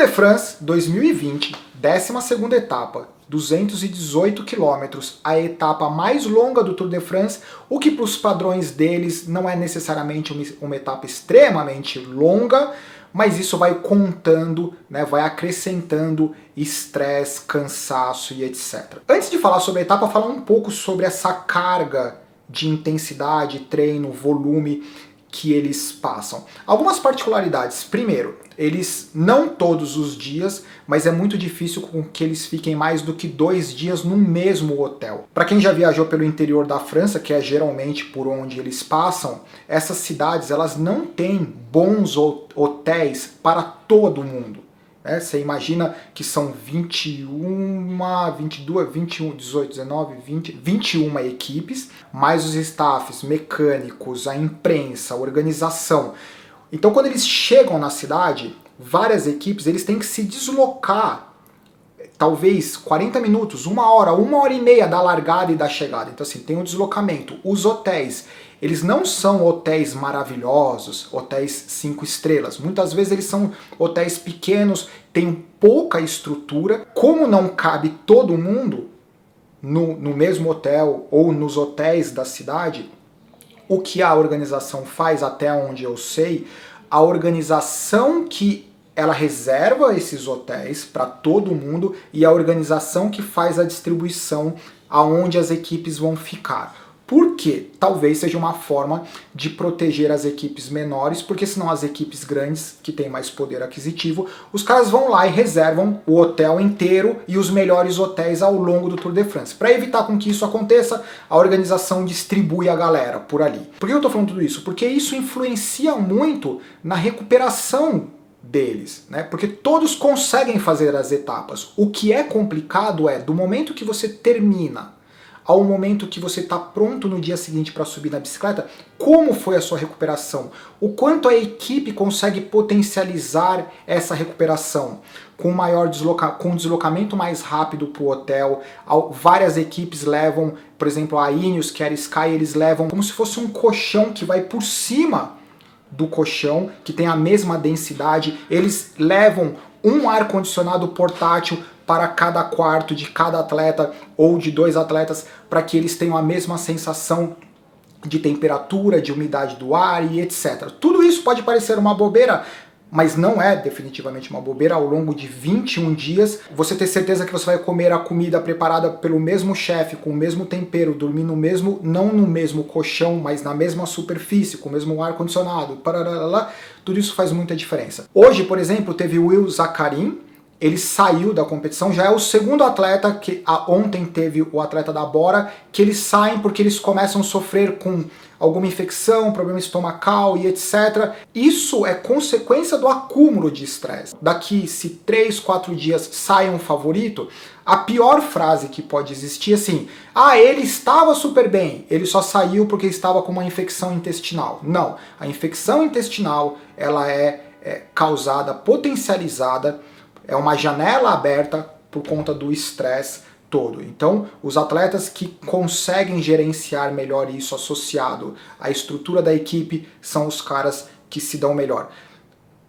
de France 2020, 12ª etapa, 218 quilômetros, a etapa mais longa do Tour de France, o que para os padrões deles não é necessariamente uma etapa extremamente longa, mas isso vai contando, né, vai acrescentando estresse, cansaço e etc. Antes de falar sobre a etapa, falar um pouco sobre essa carga de intensidade, treino, volume que eles passam. Algumas particularidades. Primeiro, eles não todos os dias, mas é muito difícil com que eles fiquem mais do que 2 dias no mesmo hotel. Para quem já viajou pelo interior da França, que é geralmente por onde eles passam, essas cidades elas não têm bons hotéis para todo mundo. Você imagina que são 21, 22, 21, 18, 19, 20, 21 equipes, mais os staffs, mecânicos, a imprensa, a organização. Então quando eles chegam na cidade, várias equipes eles têm que se deslocar, talvez 40 minutos, 1 hora, 1 hora e meia da largada e da chegada. Então assim, tem um deslocamento. Os hotéis, eles não são hotéis maravilhosos, hotéis 5 estrelas. Muitas vezes eles são hotéis pequenos, têm pouca estrutura. Como não cabe todo mundo no mesmo hotel ou nos hotéis da cidade, o que a organização faz, até onde eu sei, a organização que ela reserva esses hotéis para todo mundo e a organização que faz a distribuição aonde as equipes vão ficar. Por quê? Talvez seja uma forma de proteger as equipes menores, porque senão as equipes grandes, que têm mais poder aquisitivo, os caras vão lá e reservam o hotel inteiro e os melhores hotéis ao longo do Tour de France. Para evitar com que isso aconteça, a organização distribui a galera por ali. Por que eu estou falando tudo isso? Porque isso influencia muito na recuperação deles, né? Porque todos conseguem fazer as etapas. O que é complicado é, do momento que você termina ao momento que você está pronto no dia seguinte para subir na bicicleta, como foi a sua recuperação? O quanto a equipe consegue potencializar essa recuperação? Com com deslocamento mais rápido para o hotel, várias equipes levam, por exemplo, a Ineos, que era Sky, eles levam como se fosse um colchão que vai por cima do colchão, que tem a mesma densidade, eles levam um ar-condicionado portátil para cada quarto de cada atleta ou de 2 atletas, para que eles tenham a mesma sensação de temperatura, de umidade do ar e etc. Tudo isso pode parecer uma bobeira, mas não é definitivamente uma bobeira. Ao longo de 21 dias, você ter certeza que você vai comer a comida preparada pelo mesmo chefe, com o mesmo tempero, dormir no mesmo, não no mesmo colchão, mas na mesma superfície, com o mesmo ar-condicionado, tudo isso faz muita diferença. Hoje, por exemplo, teve o Will Zaccarin, ele saiu da competição, já é o segundo atleta, que ontem teve o atleta da Bora, que eles saem porque eles começam a sofrer com alguma infecção, problema estomacal e etc. Isso é consequência do acúmulo de estresse. Daqui, se 3, 4 dias sai um favorito, a pior frase que pode existir é assim: ah, ele estava super bem, ele só saiu porque estava com uma infecção intestinal. Não, a infecção intestinal ela é causada, potencializada, é uma janela aberta por conta do estresse todo. Então, os atletas que conseguem gerenciar melhor isso associado à estrutura da equipe são os caras que se dão melhor.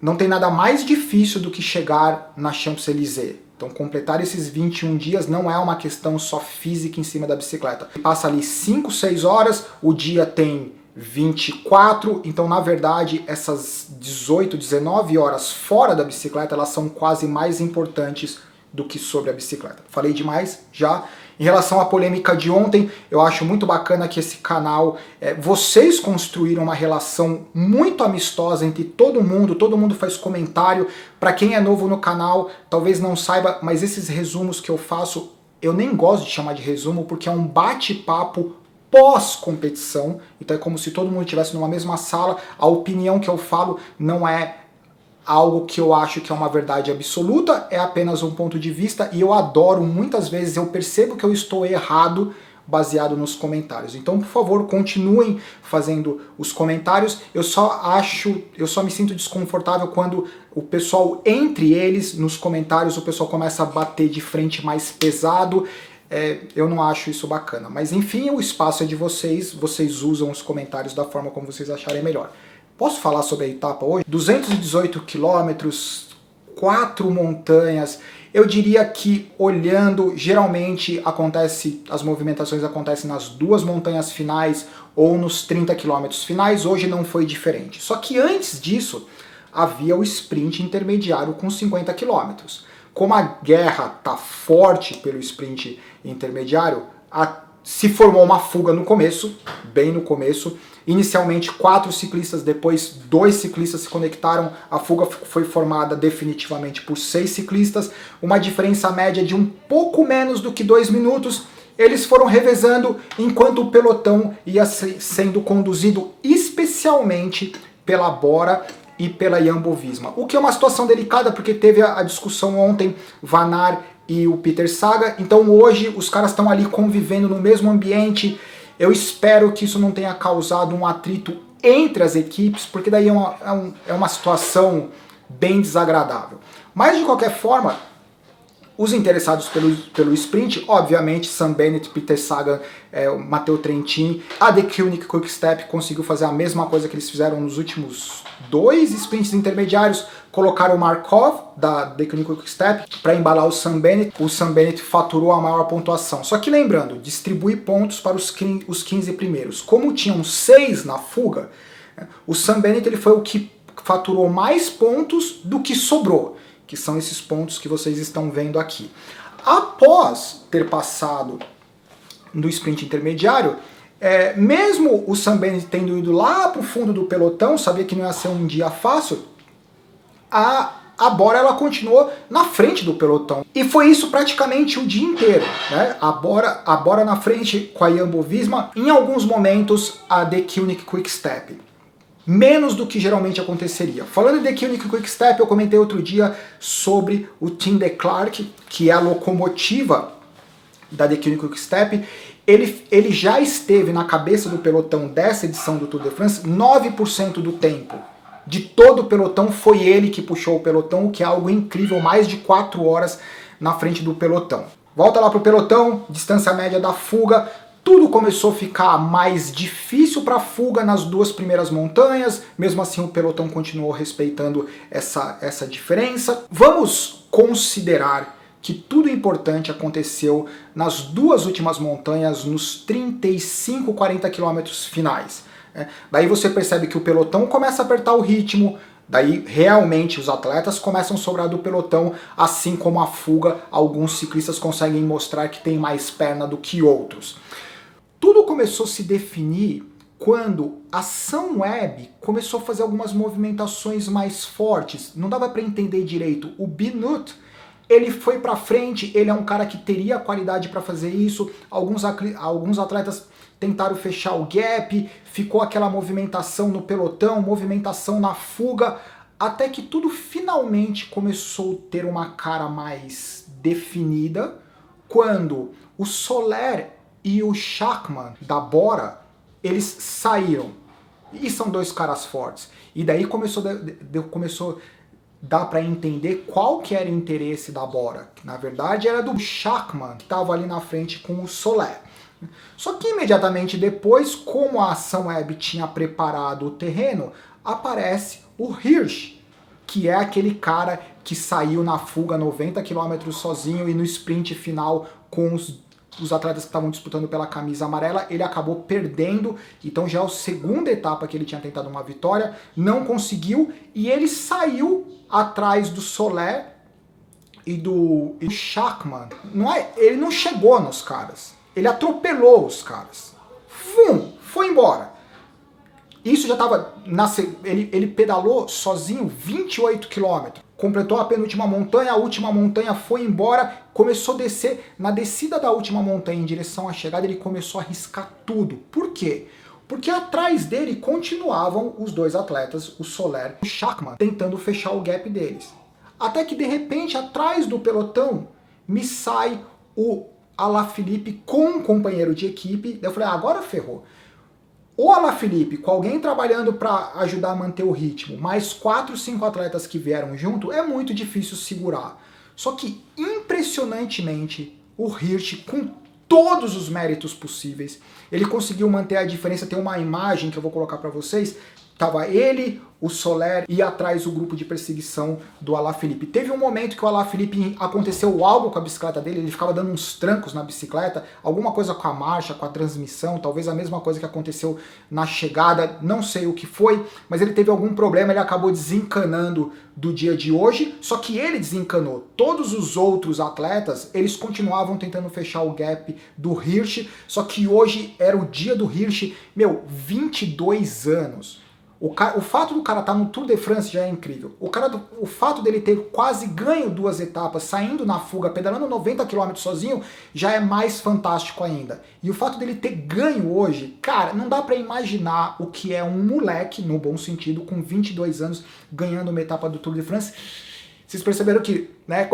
Não tem nada mais difícil do que chegar na Champs-Élysées. Então, completar esses 21 dias não é uma questão só física em cima da bicicleta. Passa ali 5, 6 horas, o dia tem 24, então na verdade essas 18, 19 horas fora da bicicleta, elas são quase mais importantes do que sobre a bicicleta. Falei demais já. Em relação à polêmica de ontem, eu acho muito bacana que esse canal, vocês construíram uma relação muito amistosa entre todo mundo faz comentário. Para quem é novo no canal, talvez não saiba, mas esses resumos que eu faço, eu nem gosto de chamar de resumo, porque é um bate-papo pós-competição, então é como se todo mundo estivesse numa mesma sala. A opinião que eu falo não é algo que eu acho que é uma verdade absoluta, é apenas um ponto de vista, e eu adoro, muitas vezes eu percebo que eu estou errado baseado nos comentários. Então, por favor, continuem fazendo os comentários. Eu só me sinto desconfortável quando o pessoal, entre eles, nos comentários, o pessoal começa a bater de frente mais pesado. Eu não acho isso bacana. Mas enfim, o espaço é de vocês, vocês usam os comentários da forma como vocês acharem melhor. Posso falar sobre a etapa hoje? 218 quilômetros, 4 montanhas. Eu diria que, olhando, geralmente as movimentações acontecem nas 2 montanhas finais ou nos 30 quilômetros finais. Hoje não foi diferente. Só que antes disso, havia o sprint intermediário com 50 quilômetros. Como a guerra está forte pelo sprint intermediário, se formou uma fuga no começo, bem no começo. Inicialmente 4 ciclistas, depois 2 ciclistas se conectaram. A fuga foi formada definitivamente por 6 ciclistas. Uma diferença média de um pouco menos do que 2 minutos. Eles foram revezando enquanto o pelotão ia sendo conduzido especialmente pela Bora e pela Jumbo-Visma. O que é uma situação delicada, porque teve a discussão ontem, Van Aert e o Peter Sagan. Então hoje os caras estão ali convivendo no mesmo ambiente. Eu espero que isso não tenha causado um atrito entre as equipes, porque daí é uma situação bem desagradável. Mas de qualquer forma, os interessados pelo sprint, obviamente, Sam Bennett, Peter Sagan, Matteo Trentin, a The Koenig Quick-Step conseguiu fazer a mesma coisa que eles fizeram nos últimos 2 sprints intermediários, colocaram o Markov, da The Koenig Quick-Step, para embalar o Sam Bennett. O Sam Bennett faturou a maior pontuação. Só que lembrando, distribui pontos para os 15 primeiros. Como tinham 6 na fuga, o Sam Bennett ele foi o que faturou mais pontos do que sobrou, que são esses pontos que vocês estão vendo aqui. Após ter passado no sprint intermediário, mesmo o Sam Bennett tendo ido lá para o fundo do pelotão, sabia que não ia ser um dia fácil, a Bora ela continuou na frente do pelotão. E foi isso praticamente o dia inteiro, né? A Bora na frente com a Jumbo-Visma, em alguns momentos a The Koenig Quick-Step. Menos do que geralmente aconteceria. Falando de The Koenig Quick-Step, eu comentei outro dia sobre o Tim de Klerk, que é a locomotiva da The Koenig Quick-Step. Ele já esteve na cabeça do pelotão dessa edição do Tour de France 9% do tempo. De todo o pelotão, foi ele que puxou o pelotão, o que é algo incrível, mais de 4 horas na frente do pelotão. Volta lá pro pelotão, distância média da fuga. Tudo começou a ficar mais difícil para a fuga nas 2 primeiras montanhas, mesmo assim o pelotão continuou respeitando essa diferença. Vamos considerar que tudo importante aconteceu nas 2 últimas montanhas, nos 35, 40 quilômetros finais. Daí você percebe que o pelotão começa a apertar o ritmo, daí realmente os atletas começam a sobrar do pelotão, assim como a fuga, alguns ciclistas conseguem mostrar que tem mais perna do que outros. Tudo começou a se definir quando a Sunweb começou a fazer algumas movimentações mais fortes. Não dava para entender direito. O Benoot, ele foi para frente, ele é um cara que teria qualidade para fazer isso. Alguns atletas tentaram fechar o gap, ficou aquela movimentação no pelotão, movimentação na fuga, até que tudo finalmente começou a ter uma cara mais definida, quando o Soler e o Schachmann da Bora, eles saíram. E são 2 caras fortes. E daí começou a dar para entender qual que era o interesse da Bora. Na verdade era do Schachmann, que estava ali na frente com o Soler. Só que imediatamente depois, como a Sunweb tinha preparado o terreno, aparece o Hirsch, que é aquele cara que saiu na fuga 90 km sozinho e no sprint final com os atletas que estavam disputando pela camisa amarela, ele acabou perdendo. Então já é a segunda etapa que ele tinha tentado uma vitória, não conseguiu, e ele saiu atrás do Soler e do Schachmann. Ele não chegou nos caras, ele atropelou os caras. Foi embora. Isso já estava... Ele pedalou sozinho 28 km. Completou a penúltima montanha, a última montanha foi embora, começou a descer. Na descida da última montanha em direção à chegada, ele começou a riscar tudo. Por quê? Porque atrás dele continuavam os 2 atletas, o Soler e o Schachmann, tentando fechar o gap deles. Até que de repente, atrás do pelotão, me sai o Alaphilippe com um companheiro de equipe. Daí eu falei, agora ferrou. O Alaphilippe, com alguém trabalhando para ajudar a manter o ritmo, mais 4, 5 atletas que vieram junto, é muito difícil segurar. Só que, impressionantemente, o Hirsch, com todos os méritos possíveis, ele conseguiu manter a diferença. Tem uma imagem que eu vou colocar para vocês. Tava ele, o Soler e atrás o grupo de perseguição do Alaphilippe. Teve um momento que o Alaphilippe aconteceu algo com a bicicleta dele, ele ficava dando uns trancos na bicicleta, alguma coisa com a marcha, com a transmissão, talvez a mesma coisa que aconteceu na chegada, não sei o que foi, mas ele teve algum problema, ele acabou desencanando do dia de hoje, só que ele desencanou. Todos os outros atletas, eles continuavam tentando fechar o gap do Hirschi, só que hoje era o dia do Hirschi, 22 anos. O fato do cara estar no Tour de France já é incrível. O fato dele ter quase ganho 2 etapas, saindo na fuga, pedalando 90 km sozinho, já é mais fantástico ainda. E o fato dele ter ganho hoje, cara, não dá pra imaginar o que é um moleque, no bom sentido, com 22 anos, ganhando uma etapa do Tour de France. Vocês perceberam que, né?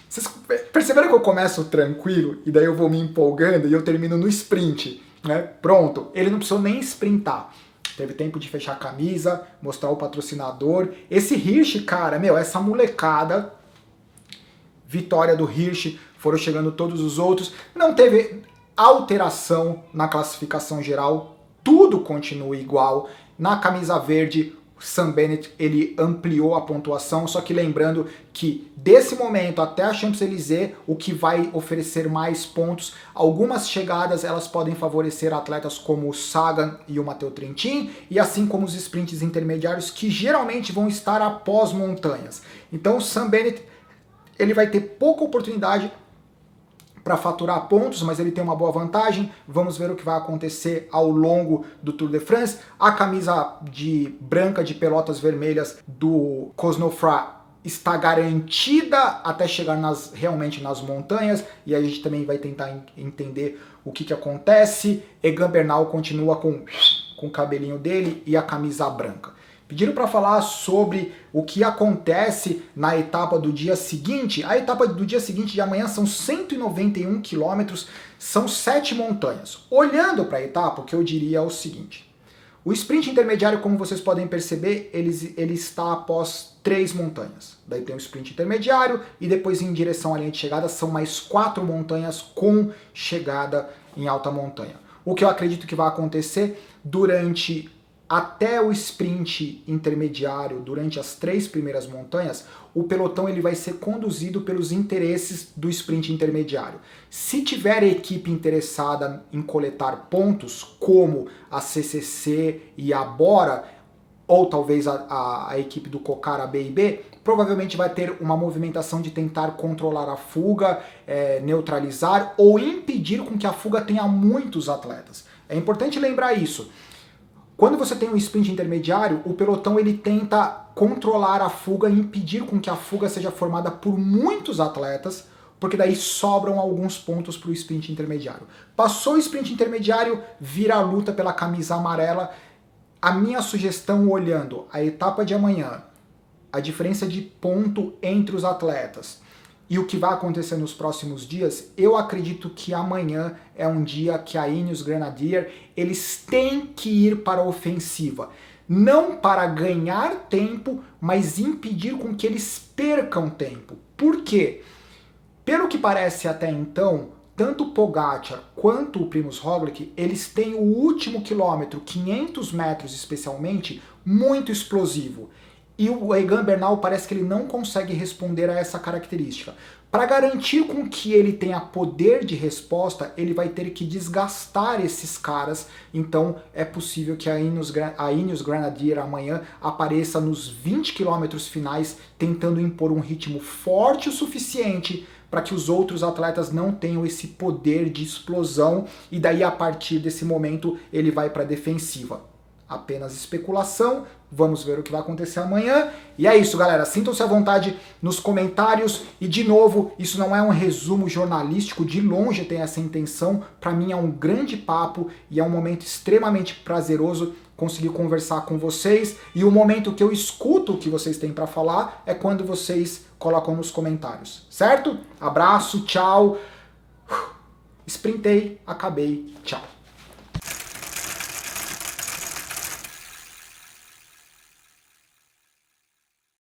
Vocês perceberam que eu começo tranquilo, e daí eu vou me empolgando e eu termino no sprint, né? Pronto, ele não precisou nem sprintar. Teve tempo de fechar a camisa, mostrar o patrocinador. Esse Hirschi, cara, essa molecada, vitória do Hirschi, foram chegando todos os outros. Não teve alteração na classificação geral, tudo continua igual. Na camisa verde, Sam Bennett, ele ampliou a pontuação, só que lembrando que desse momento até a Champs-Élysées, o que vai oferecer mais pontos, algumas chegadas elas podem favorecer atletas como o Sagan e o Matteo Trentin, e assim como os sprints intermediários que geralmente vão estar após montanhas. Então o Sam Bennett, ele vai ter pouca oportunidade para faturar pontos, mas ele tem uma boa vantagem. Vamos ver o que vai acontecer ao longo do Tour de France. A camisa branca de pelotas vermelhas do Cosnefroid está garantida até chegar realmente nas montanhas, e a gente também vai tentar entender o que acontece. Egan Bernal continua com o cabelinho dele e a camisa branca. Pediram para falar sobre o que acontece na etapa do dia seguinte. A etapa do dia seguinte de amanhã são 191 quilômetros, são 7 montanhas. Olhando para a etapa, o que eu diria é o seguinte. O sprint intermediário, como vocês podem perceber, ele está após 3 montanhas. Daí tem o sprint intermediário e depois em direção à linha de chegada são mais 4 montanhas com chegada em alta montanha. O que eu acredito que vai acontecer até o sprint intermediário, durante as 3 primeiras montanhas, o pelotão ele vai ser conduzido pelos interesses do sprint intermediário. Se tiver equipe interessada em coletar pontos, como a CCC e a Bora, ou talvez a equipe do Cocara B&B, provavelmente vai ter uma movimentação de tentar controlar a fuga, neutralizar ou impedir com que a fuga tenha muitos atletas. É importante lembrar isso. Quando você tem um sprint intermediário, o pelotão ele tenta controlar a fuga e impedir com que a fuga seja formada por muitos atletas, porque daí sobram alguns pontos para o sprint intermediário. Passou o sprint intermediário, vira a luta pela camisa amarela. A minha sugestão, olhando a etapa de amanhã, a diferença de ponto entre os atletas e o que vai acontecer nos próximos dias, eu acredito que amanhã é um dia que a Ineos Grenadier, eles têm que ir para a ofensiva. Não para ganhar tempo, mas impedir com que eles percam tempo. Por quê? Pelo que parece até então, tanto o Pogacar quanto o Primož Roglič, eles têm o último quilômetro, 500 metros especialmente, muito explosivo. E o Egan Bernal parece que ele não consegue responder a essa característica. Para garantir com que ele tenha poder de resposta, ele vai ter que desgastar esses caras. Então é possível que a Ineos Grenadier amanhã apareça nos 20 quilômetros finais, tentando impor um ritmo forte o suficiente para que os outros atletas não tenham esse poder de explosão. E daí, a partir desse momento, ele vai para a defensiva. Apenas especulação, vamos ver o que vai acontecer amanhã. E é isso, galera, sintam-se à vontade nos comentários. E de novo, isso não é um resumo jornalístico, de longe tem essa intenção. Para mim é um grande papo e é um momento extremamente prazeroso conseguir conversar com vocês. E o momento que eu escuto o que vocês têm para falar é quando vocês colocam nos comentários, certo? Abraço, tchau. Sprintei, acabei, tchau.